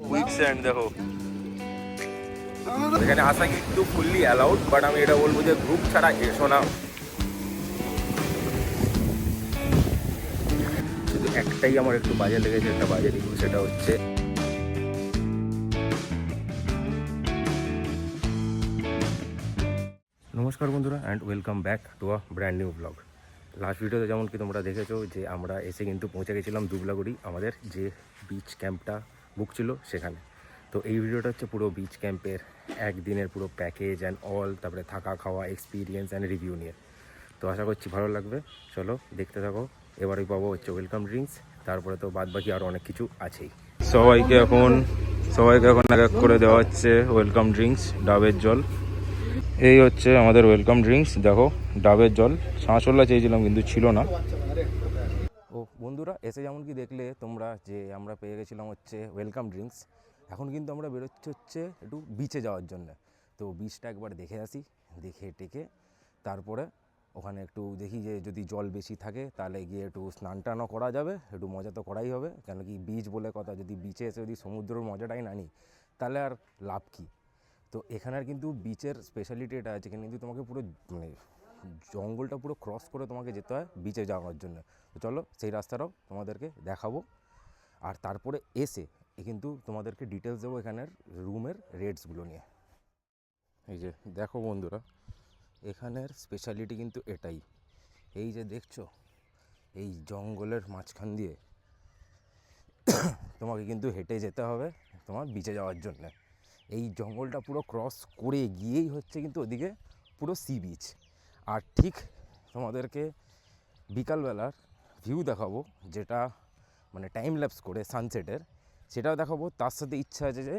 Quicksand দেখো, এখানে আসা কিন্তু ফুললি অ্যালাউড, বাট আমি এটা বলবো যে গ্রুপ ছাড়া এসো না। শুধু একটাই আমার একটু বাজে লেগেছে, একটা বাজে রিভিউ, সেটা হচ্ছে নমস্কার বন্ধুরা and welcome back to a brand new blog. Last ভিডিওতে যেমন কি তোমরা দেখেছো যে আমরা এসে কিন্তু পৌঁছে গেছিলাম দুবলাগুড়ি, আমাদের যে বিচ ক্যাম্পটা বুক ছিল সেখানে। তো এই ভিডিওটা হচ্ছে পুরো বিচ ক্যাম্পের একদিনের পুরো প্যাকেজ অ্যান্ড অল, তারপরে থাকা খাওয়া এক্সপিরিয়েন্স অ্যান্ড রিভিউ নিয়ে। তো আশা করছি ভালো লাগবে, চলো দেখতে থাকো। এবারেই পাবো হচ্ছে ওয়েলকাম ড্রিঙ্কস, তারপরে তো বাদ বাকি আরও অনেক কিছু আছেই। সবাইকে এখন এক এক করে দেওয়া হচ্ছে ওয়েলকাম ড্রিঙ্কস, ডাবের জল। এই হচ্ছে আমাদের ওয়েলকাম ড্রিঙ্কস, দেখো ডাবের জল। শাঁসওয়ালা চেয়েছিলাম কিন্তু ছিল না। ও বন্ধুরা, এসে যেমন কি দেখলে তোমরা যে আমরা পেয়ে গেছিলাম হচ্ছে ওয়েলকাম ড্রিঙ্কস। এখন কিন্তু আমরা বেরোচ্ছি হচ্ছে একটু বিচে যাওয়ার জন্য। তো বিচটা একবার দেখে আসি, দেখে টেকে তারপরে ওখানে একটু দেখি যে যদি জল বেশি থাকে তাহলে গিয়ে একটু স্নান টানও করা যাবে, একটু মজা তো করাই হবে। কেন কি বিচ বলে কথা, যদি বিচে এসে যদি সমুদ্রের মজাটাই না নিই তাহলে আর লাভ কী। তো এখানের কিন্তু বিচের স্পেশালিটি এটা আছে, এখানে কিন্তু তোমাকে পুরো মানে জঙ্গলটা পুরো ক্রস করে তোমাকে যেতে হয় বিচে যাওয়ার জন্য। তো চলো সেই রাস্তাটাও তোমাদেরকে দেখাবো, আর তারপরে এসে কিন্তু তোমাদেরকে ডিটেলস দেবো এখানের রুমের রেটসগুলো নিয়ে। এই যে দেখো বন্ধুরা, এখানের স্পেশালিটি কিন্তু এটাই। এই যে দেখছো, এই জঙ্গলের মাঝখান দিয়ে তোমাকে কিন্তু হেঁটে যেতে হবে তোমার বিচে যাওয়ার জন্য। এই জঙ্গলটা পুরো ক্রস করে গিয়েই হচ্ছে কিন্তু ওদিকে পুরো সি বিচ। আর ঠিক তোমাদেরকে বিকালবেলার ভিউ দেখাবো, যেটা মানে টাইম ল্যাপস করে সানসেটের, সেটাও দেখাবো। তার সাথে ইচ্ছা আছে যে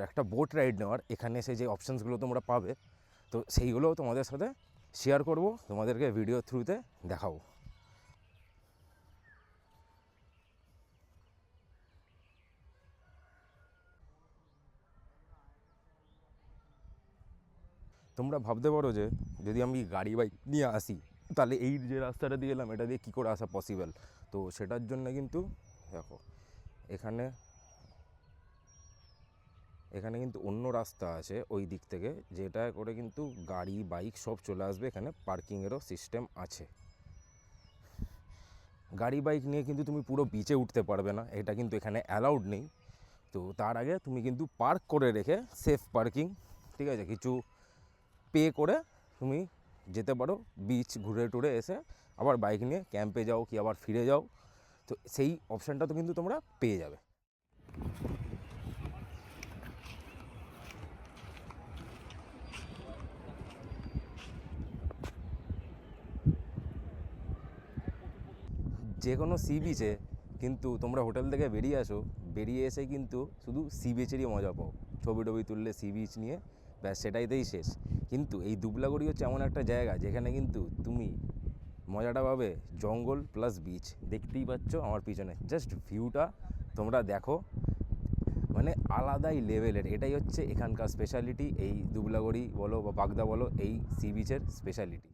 একটা বোট রাইড নেওয়ার, এখানে এসে যে অপশানসগুলো তোমরা পাবে তো সেইগুলোও তোমাদের সাথে শেয়ার করব, তোমাদেরকে ভিডিও থ্রুতে দেখাবো। তোমরা ভাবতে পারো যে যদি আমি গাড়ি বাইক নিয়ে আসি তাহলে এই যে রাস্তাটা দিয়ে এলাম এটা দিয়ে কী করে আসা পসিবল। তো সেটার জন্য কিন্তু দেখো এখানে কিন্তু অন্য রাস্তা আছে ওই দিক থেকে, যেটা করে কিন্তু গাড়ি বাইক সব চলে আসবে। এখানে পার্কিংয়েরও সিস্টেম আছে। গাড়ি বাইক নিয়ে কিন্তু তুমি পুরো বিচে উঠতে পারবে না, এটা কিন্তু এখানে অ্যালাউড নেই। তো তার আগে তুমি কিন্তু পার্ক করে রেখে, সেফ পার্কিং, ঠিক আছে, কিছু পে করে তুমি যেতে পারো বিচ ঘুরে টুরে এসে আবার বাইক নিয়ে ক্যাম্পে যাও কি আবার ফিরে যাও। তো সেই অপশানটা তো কিন্তু তোমরা পেয়ে যাবে। যে কোনো সি বিচে কিন্তু তোমরা হোটেল থেকে বেরিয়ে আসো, বেরিয়ে এসে কিন্তু শুধু সি বিচেরই মজা পাও, ছবি টবি তুললে সি বিচ নিয়ে, ব্যাস সেটাইতেই শেষ। কিন্তু এই দুবলাগড়ি হচ্ছে এমন একটা জায়গা যেখানে কিন্তু তুমি মজাটা পাবে জঙ্গল প্লাস বিচ। দেখতেই পাচ্ছ আমার পিছনে, জাস্ট ভিউটা তোমরা দেখো, মানে আলাদাই লেভেলের। এটাই হচ্ছে এখানকার স্পেশালিটি, এই দুবলাগড়ি বলো বা বাগদা বলো, এই সি বিচের স্পেশালিটি।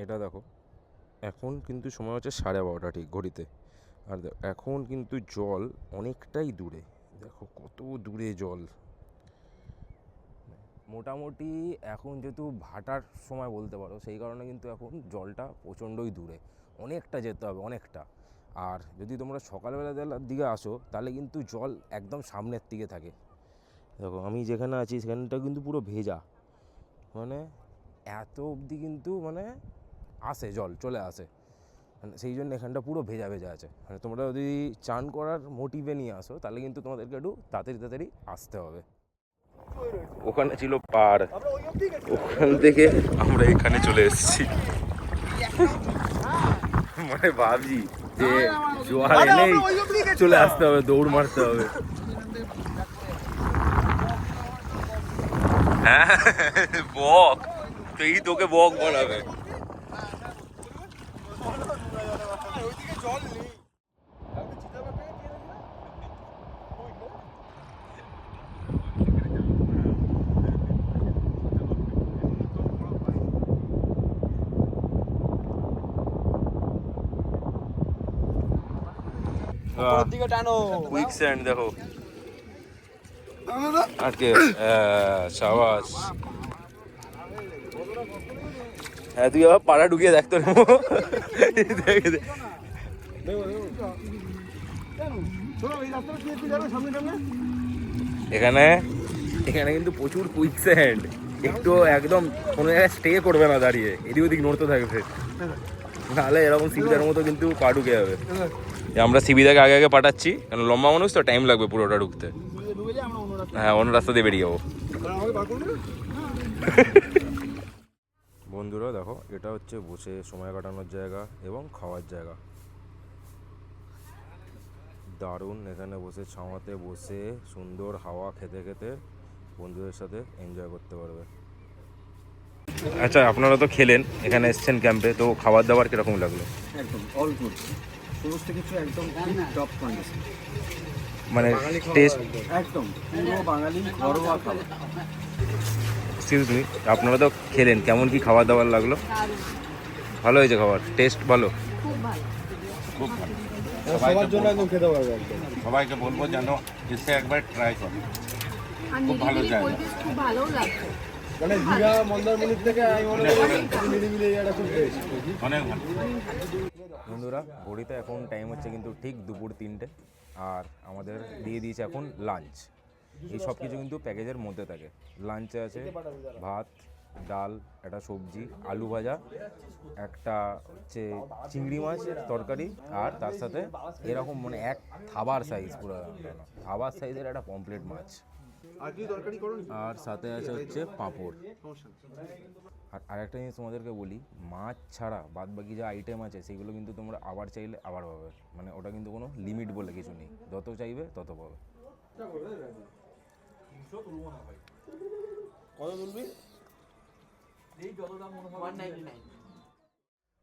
এটা দেখো, এখন কিন্তু সময় হচ্ছে 12:30 ঠিক ঘড়িতে। আর এখন কিন্তু জল অনেকটাই দূরে, দেখো কত দূরে জল। মোটামুটি এখন যেহেতু ভাটার সময় বলতে পারো, সেই কারণে কিন্তু এখন জলটা প্রচণ্ডই দূরে, অনেকটা যেতে হবে অনেকটা। আর যদি তোমরা সকালবেলার দিকে আসো তাহলে কিন্তু জল একদম সামনের দিকে থাকে। দেখো আমি যেখানে আছি সেখানটা কিন্তু পুরো ভেজা, মানে এত অবধি কিন্তু মানে আসে জল চলে আসে, মানে সেই জন্য এখানটা পুরো ভেজা ভেজা আছে। মানে তোমরা যদি চান করার মোটিভে নিয়ে আসো তাহলে কিন্তু তোমাদেরকে একটু তাড়াতাড়ি আসতে হবে। ওখানে ছিল পাড়, ওখান থেকে আমরা এখানে চলে এসেছি। মানে ভাবছি যে জোয়ার এলেই চলে আসতে হবে, দৌড় মারতে হবে। হ্যাঁ বক, তো এই তোকে বক বানাবে। দিকে টানো কুইক স্যান্ড দেখো আজকে সাবাস। হ্যাঁ তুই আবার পাড়া ঢুকিয়ে দেখতো এখানে এখানে কিন্তু প্রচুর কুইক স্যান্ড, একটু একদম কোনো জায়গায় স্টে করবে না দাঁড়িয়ে, এদিক ওদিক নড়তে থাকবে, নাহলে এরকম সিবিদার মতো কিন্তু পা ঢুকে যাবে। আমরা সিবিদাকে আগে আগে পাঠাচ্ছি, কারণ লম্বা মানুষ তো টাইম লাগবে পুরোটা ঢুকতে। হ্যাঁ অন্য রাস্তা দিয়ে বেরিয়ে যাবো। বন্ধুরা দেখো, এটা হচ্ছে বসে সময় কাটানোর জায়গা এবং খাওয়ার জায়গা। দারুণ, এখানে বসে ছাওয়াতে বসে সুন্দর হাওয়া খেতে খেতে বন্ধুদের সাথে এনজয় করতে পারবে। আচ্ছা আপনারা তো খেলেন, এখানে এসছেন ক্যাম্পে, তো খাবার দাবার কীরকম লাগলো? একদম অল গুড, সমস্ত কিছু একদম টপ কন্ডিশন, মানে টেস্ট একদম পুরো বাঙালি ঘরোয়া খাবার। এক্সকিউজ মি, আপনারা তো খেলেন, কেমন কি খাবার দাবার লাগলো? ভালো হয়েছে খাবার, টেস্ট ভালো, খুব ভালো। খুব ভালো। সবার জন্য একদম খেতে পারবে একদম। সবাইকে বলবো যেন এসে একবার ট্রাই করো। আর খুব ভালো নিরিবিলি জায়গা। পরিবেশ খুব ভালোও লাগছে। মানে দীঘা মন্দারমণির থেকে আমি মনে করি নিরিবিলি এটা খুব বেস্ট। অনেক ভালো। বন্ধুরা ঘড়িতে এখন টাইম হচ্ছে কিন্তু ঠিক দুপুর 3টে, আর আমাদের দিয়ে দিয়েছে এখন লাঞ্চ। এই সব কিছু কিন্তু প্যাকেজের মধ্যে থাকে। লাঞ্চে আছে ভাত, ডাল, একটা সবজি, আলু ভাজা, একটা হচ্ছে চিংড়ি মাছের তরকারি, আর তার সাথে এরকম মানে এক থাবার সাইজ, পুরো থাবার সাইজের একটা পমপ্লেট মাছ, আর সাথে আছে হচ্ছে পাঁপড়। আর আরেকটা জিনিস তোমাদেরকে বলি, মাছ ছাড়া বাদ বাকি যে আইটেম আছে সেগুলো কিন্তু তোমরা আবার চাইলে আবার পাবে, মানে ওটা কিন্তু কোনো লিমিট বলে কিছু নেই, যত চাইবে তত পাবে।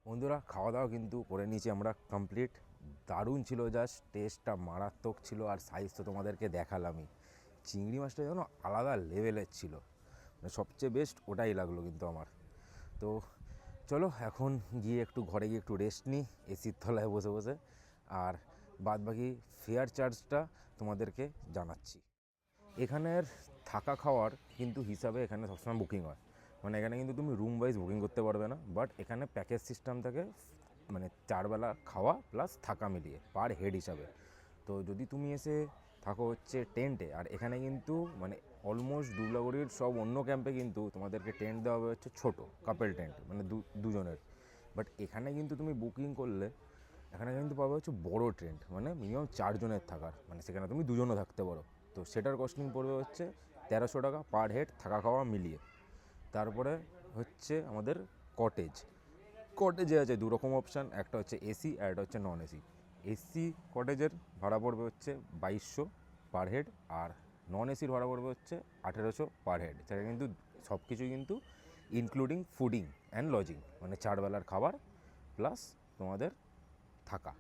বন্ধুরা খাওয়া দাওয়া কিন্তু করে নিয়েছি আমরা কমপ্লিট। দারুণ ছিল, জাস্ট টেস্টটা মারাত্মক ছিল, আর সাইজ তো তোমাদেরকে দেখালামই। চিংড়ি মাছটা যেন আলাদা লেভেলের ছিল, মানে সবচেয়ে বেস্ট ওটাই লাগলো কিন্তু আমার। তো চলো এখন গিয়ে একটু ঘরে গিয়ে একটু রেস্ট নিই এসির তলায় বসে বসে, আর বাদ বাকি ফেয়ার চার্জটা তোমাদেরকে জানাচ্ছি। এখানের থাকা খাওয়ার কিন্তু হিসাবে এখানে সবসময় বুকিং হয়, মানে এখানে কিন্তু তুমি রুম ওয়াইজ বুকিং করতে পারবে না, বাট এখানে প্যাকেজ সিস্টেম থাকে, মানে 4 বেলা খাওয়া প্লাস থাকা মিলিয়ে পার হেড হিসাবে। তো যদি তুমি এসে থাকো হচ্ছে টেন্টে, আর এখানে কিন্তু মানে অলমোস্ট দুবলাগড়ির সব অন্য ক্যাম্পে কিন্তু তোমাদেরকে টেন্ট দেওয়া হবে হচ্ছে ছোটো কাপেল টেন্ট, মানে দুজনের। বাট এখানে কিন্তু তুমি বুকিং করলে এখানে কিন্তু পাবে হচ্ছে বড়ো টেন্ট, মানে মিনিমাম 4 জনের থাকার, মানে সেখানে তুমি দুজনও থাকতে পারো। তো সেটার কস্টিং পড়বে হচ্ছে 1300 টাকা পার হেড থাকা খাওয়া মিলিয়ে। তারপরে হচ্ছে আমাদের কটেজে আছে 2 রকম অপশান, একটা হচ্ছে এসি আর একটা হচ্ছে নন এসি। এসি কটেজের ভাড়া পড়বে হচ্ছে 2200 পার হেড, আর নন এসির ভাড়া পড়বে হচ্ছে 1800 পার হেড। সেটা কিন্তু সব কিছুই কিন্তু ইনক্লুডিং ফুডিং অ্যান্ড লজিং, মানে 4 বেলার খাবার প্লাস তোমাদের থাকা।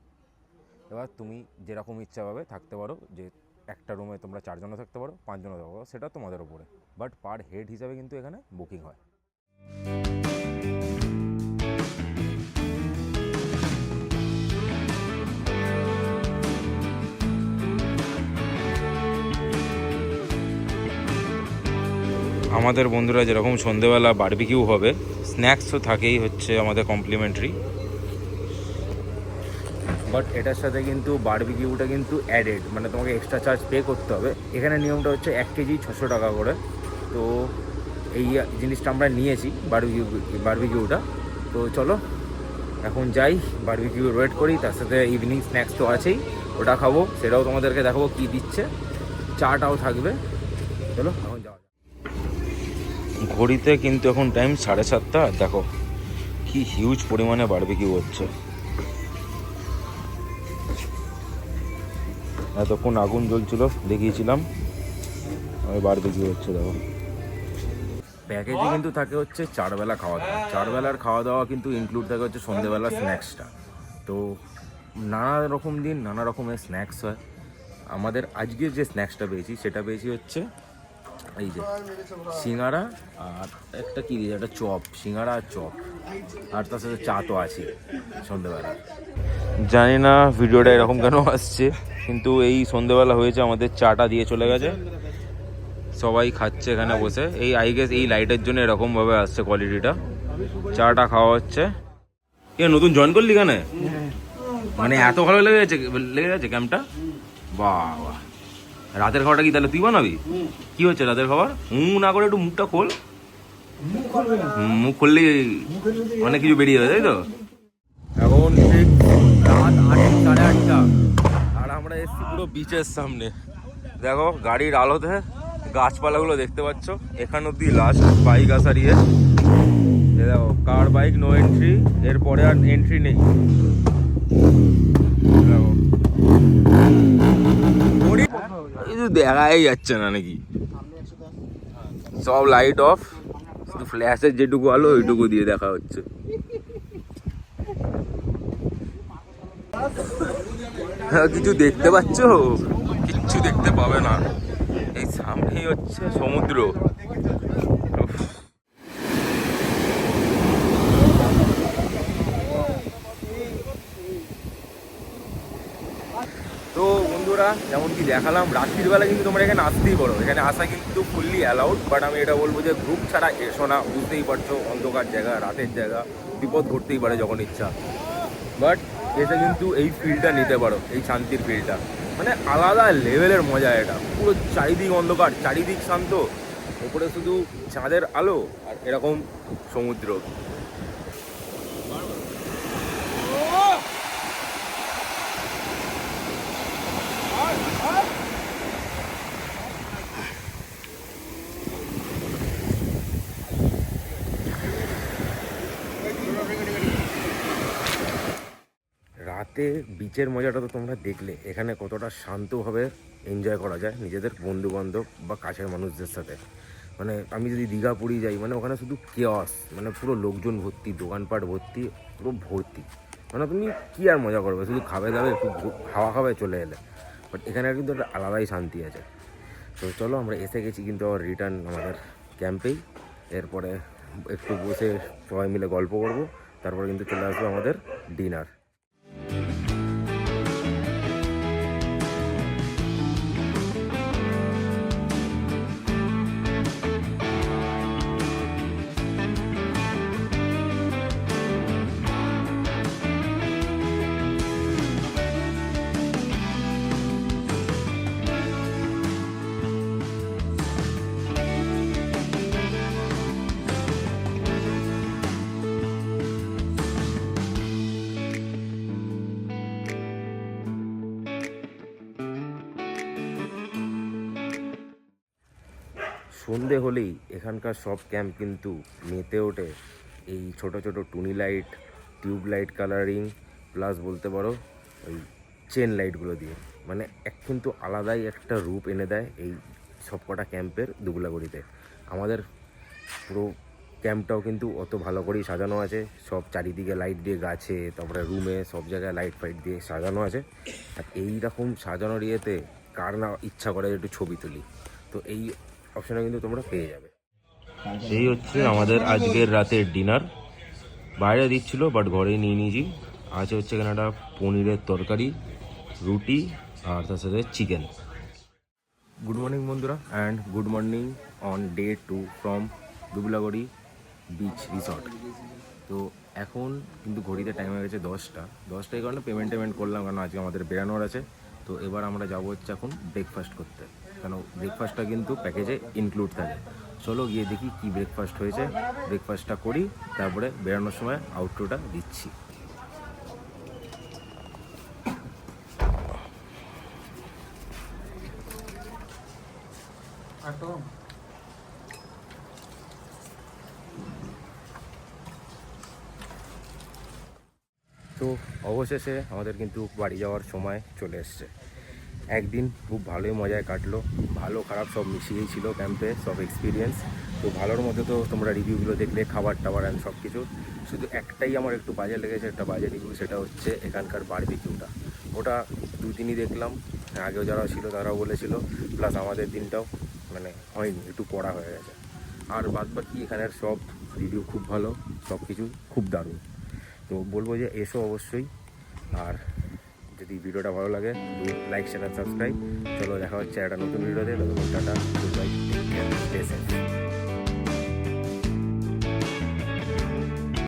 এবার তুমি যেরকম ইচ্ছা পাবে থাকতে পারো, যে একটা রুমে তোমরা 4 জনও থাকতে পারো, 5 জনও থাকতে পারো, সেটা তোমাদের ওপরে, বাট পার হেড হিসাবে কিন্তু এখানে বুকিং হয়। আমাদের বন্ধুরা যেরকম সন্ধেবেলা বারবিকিউ হবে, স্ন্যাক্সও থাকেই হচ্ছে আমাদের কমপ্লিমেন্টারি, বাট এটার সাথে কিন্তু বারবিকিউটা কিন্তু অ্যাডেড, মানে তোমাকে এক্সট্রা চার্জ পে করতে হবে। এখানে নিয়মটা হচ্ছে 1 কেজি 600 টাকা করে। তো এই জিনিসটা আমরা নিয়েছি বারবিকিউটা। তো চলো এখন যাই, বারবিকিউ ওয়েট করি, তার সাথে ইভিনিং স্ন্যাক্স তো আছেই, ওটা খাবো, সেটাও তোমাদেরকে দেখাবো কী দিচ্ছে, চাটাও থাকবে। চলো এখন যাওয়া যাক। ঘড়িতে কিন্তু এখন টাইম 7:30, আর দেখো কি হিউজ পরিমাণে বারবিকিউ হচ্ছে। এতক্ষণ আগুন জ্বলছিল দেখিয়েছিলাম, আমি বারবিকিউ হচ্ছে দেখো। প্যাকেজে কিন্তু থাকে হচ্ছে 4 বেলা খাওয়া দাওয়া, 4 বেলার খাওয়া দাওয়া কিন্তু ইনক্লুড থাকে হচ্ছে সন্ধ্যেবেলা স্ন্যাক্সটা। তো নানা রকম দিন নানা রকমের স্ন্যাক্স হয়। আমাদের আজকের যে স্ন্যাক্সটা পেয়েছি সেটা পেয়েছি হচ্ছে এই যে সিঙ্গারা, আর একটা কী দিয়েছে, একটা চপ, সিঙ্গারা আর চপ, আর তার সাথে চা তো আছে সন্ধ্যেবেলা। জানি না ভিডিওটা এরকম কেন আসছে, কিন্তু এই সন্ধেবেলা হয়েছে, আমাদের চাটা দিয়ে চলে গেছে, সবাই খাচ্ছে এখানে বসে। এই আই গেস এই লাইটের জন্য এরকম ভাবে আসছে কোয়ালিটিটা। চাটা খাওয়া হচ্ছে। এ নতুন জয়েন করলি এখানে? মানে এত ভালো লেগে যাচ্ছে ক্যাম্পটা? বাহ, রাতের খাওয়াটা কি তাহলে তুই বানাবি? কি হচ্ছে রাতের খাবার? না করে একটু মুখটা খোল। মুখ খুললে অনেক কিছু বেরিয়ে যাবে, তাই তো? এখন ঠিক রাত 8:30, আর আমরা এসছি পুরো বিচের সামনে। দেখো গাড়ির আলোতে গাছপালাগুলো দেখতে পাচ্ছ। এখান অব্দি লাস্ট বাইক আসার ইয়ে। দেখো কার বাইক নো এন্ট্রি, এরপরে আর এন্ট্রি নেই। দেখো কিছু দেখাই যাচ্ছে না নাকি, সব লাইট অফ, শুধু ফ্ল্যাশের যেটুকু আলো ওইটুকু দিয়ে দেখা হচ্ছে। কিছু দেখতে পাচ্ছ? কিচ্ছু দেখতে পাবে না, এই সামনেই হচ্ছে সমুদ্র। তো বন্ধুরা, যেমন কি দেখালাম, রাত্রির বেলা কিন্তু তোমরা এখানে আসতেই পারো। এখানে আসা কিন্তু ফুললি অ্যালাউড, বাট আমি এটা বলবো যে গ্রুপ ছাড়া এসো না। বুঝতেই পারছো অন্ধকার জায়গা, রাতের জায়গা, বিপদ ঘটতেই পারে যখন ইচ্ছা। বাট এসে কিন্তু এই ফিলটা নিতে পারো, এই শান্তির ফিলটা। মানে আলাদা লেভেলের মজা এটা। পুরো চারিদিক অন্ধকার, চারিদিক শান্ত, ওপরে শুধু চাঁদের আলো আর এরকম সমুদ্র। রাতে বিচের মজাটা তো তোমরা দেখলে, এখানে কতটা শান্তভাবে এনজয় করা যায় নিজেদের বন্ধুবান্ধব বা কাছের মানুষদের সাথে। মানে আমি যদি দীঘা পুরী যাই, মানে ওখানে শুধু কেওয়াস, মানে পুরো লোকজন ভর্তি, দোকানপাট ভর্তি, পুরো ভর্তি। মানে তুমি কী আর মজা করবে, শুধু খাবে দাবে, একটু হাওয়া খাবে, চলে এলে। বাট এখানে কিন্তু একটা আলাদাই শান্তি আছে। তো চলো, আমরা এসে গেছি কিন্তু আবার রিটার্ন আমাদের ক্যাম্পেই। এরপরে একটু বসে সবাই মিলে গল্প করবো, তারপরে কিন্তু চলে আসবে আমাদের ডিনার। সন্ধে হলেই এখানকার সব ক্যাম্প কিন্তু মেতে ওঠে এই ছোট ছোট টুনি light, tube light colouring, plus বলতে পারো ওই চেন লাইটগুলো দিয়ে। মানে কিন্তু আলাদাই একটা রূপ এনে দেয় এই সব কটা ক্যাম্পের দুবলাগড়িতে। আমাদের পুরো ক্যাম্পটাও কিন্তু অত ভালো করেই সাজানো আছে, সব চারিদিকে লাইট দিয়ে, গাছে, তারপরে রুমে, সব জায়গায় লাইট ফাইট দিয়ে সাজানো আছে। আর এইরকম সাজানোর ইয়েতে কার না ইচ্ছা করে একটু ছবি তুলি, তো এই অপশানটা কিন্তু তোমরা পেয়ে যাবে। এই হচ্ছে আমাদের আজকের রাতের ডিনার। বাইরে দিচ্ছিল, বাট ঘরেই নিয়ে নিয়েছি। আছে হচ্ছে এখানে একটা পনিরের তরকারি, রুটি, আর তার সাথে চিকেন। গুড মর্নিং বন্ধুরা, and good morning on day 2 from Dublagadi beach resort. তো এখন কিন্তু ঘড়িতে টাইম হয়ে গেছে 10টা। এই কারণে পেমেন্ট করলাম, কারণ আজকে আমাদের বেরানোর আছে। তো এবার আমরা যাবো হচ্ছে এখন ব্রেকফাস্ট করতে, কেন ব্রেকফাস্টটা কিন্তু প্যাকেজে ইনক্লুড থাকে। চলো গিয়ে দেখি কি ব্রেকফাস্ট হয়েছে, ব্রেকফাস্টটা করি, তারপরে বেরানোর সময় আউটরোটা দিচ্ছি। তো অবশেষে আমাদের কিন্তু বাড়ি যাওয়ার সময় চলে এসছে। একদিন খুব ভালোই মজায় কাটলো, ভালো খারাপ সব মিশিয়েই ছিল ক্যাম্পে, সব এক্সপিরিয়েন্স। তো ভালোর মধ্যে তো তোমরা রিভিউগুলো দেখলে, খাবার টাবার অ্যান্ড সব কিছু। শুধু একটাই আমার একটু বাজে লেগেছে, একটা বাজে রিভিউ, সেটা হচ্ছে এখানকার বারবিকিউটা। ওটা দুদিনই দেখলাম, আগেও যারা ছিল তারাও বলেছিল, প্লাস আমাদের দিনটাও মানে হয়নি, একটু কড়া হয়ে গেছে। আর বাদ বাকি এখানের সব রিভিউ খুব ভালো, সব কিছু খুব দারুণ। তো বলবো যে এসো অবশ্যই, আর যদি ভিডিওটা ভালো লাগে লাইক শেয়ার সাবস্ক্রাইব। চলো দেখা হচ্ছে একটা নতুন ভিডিওতে। টাটা, good bye, take care, stay safe.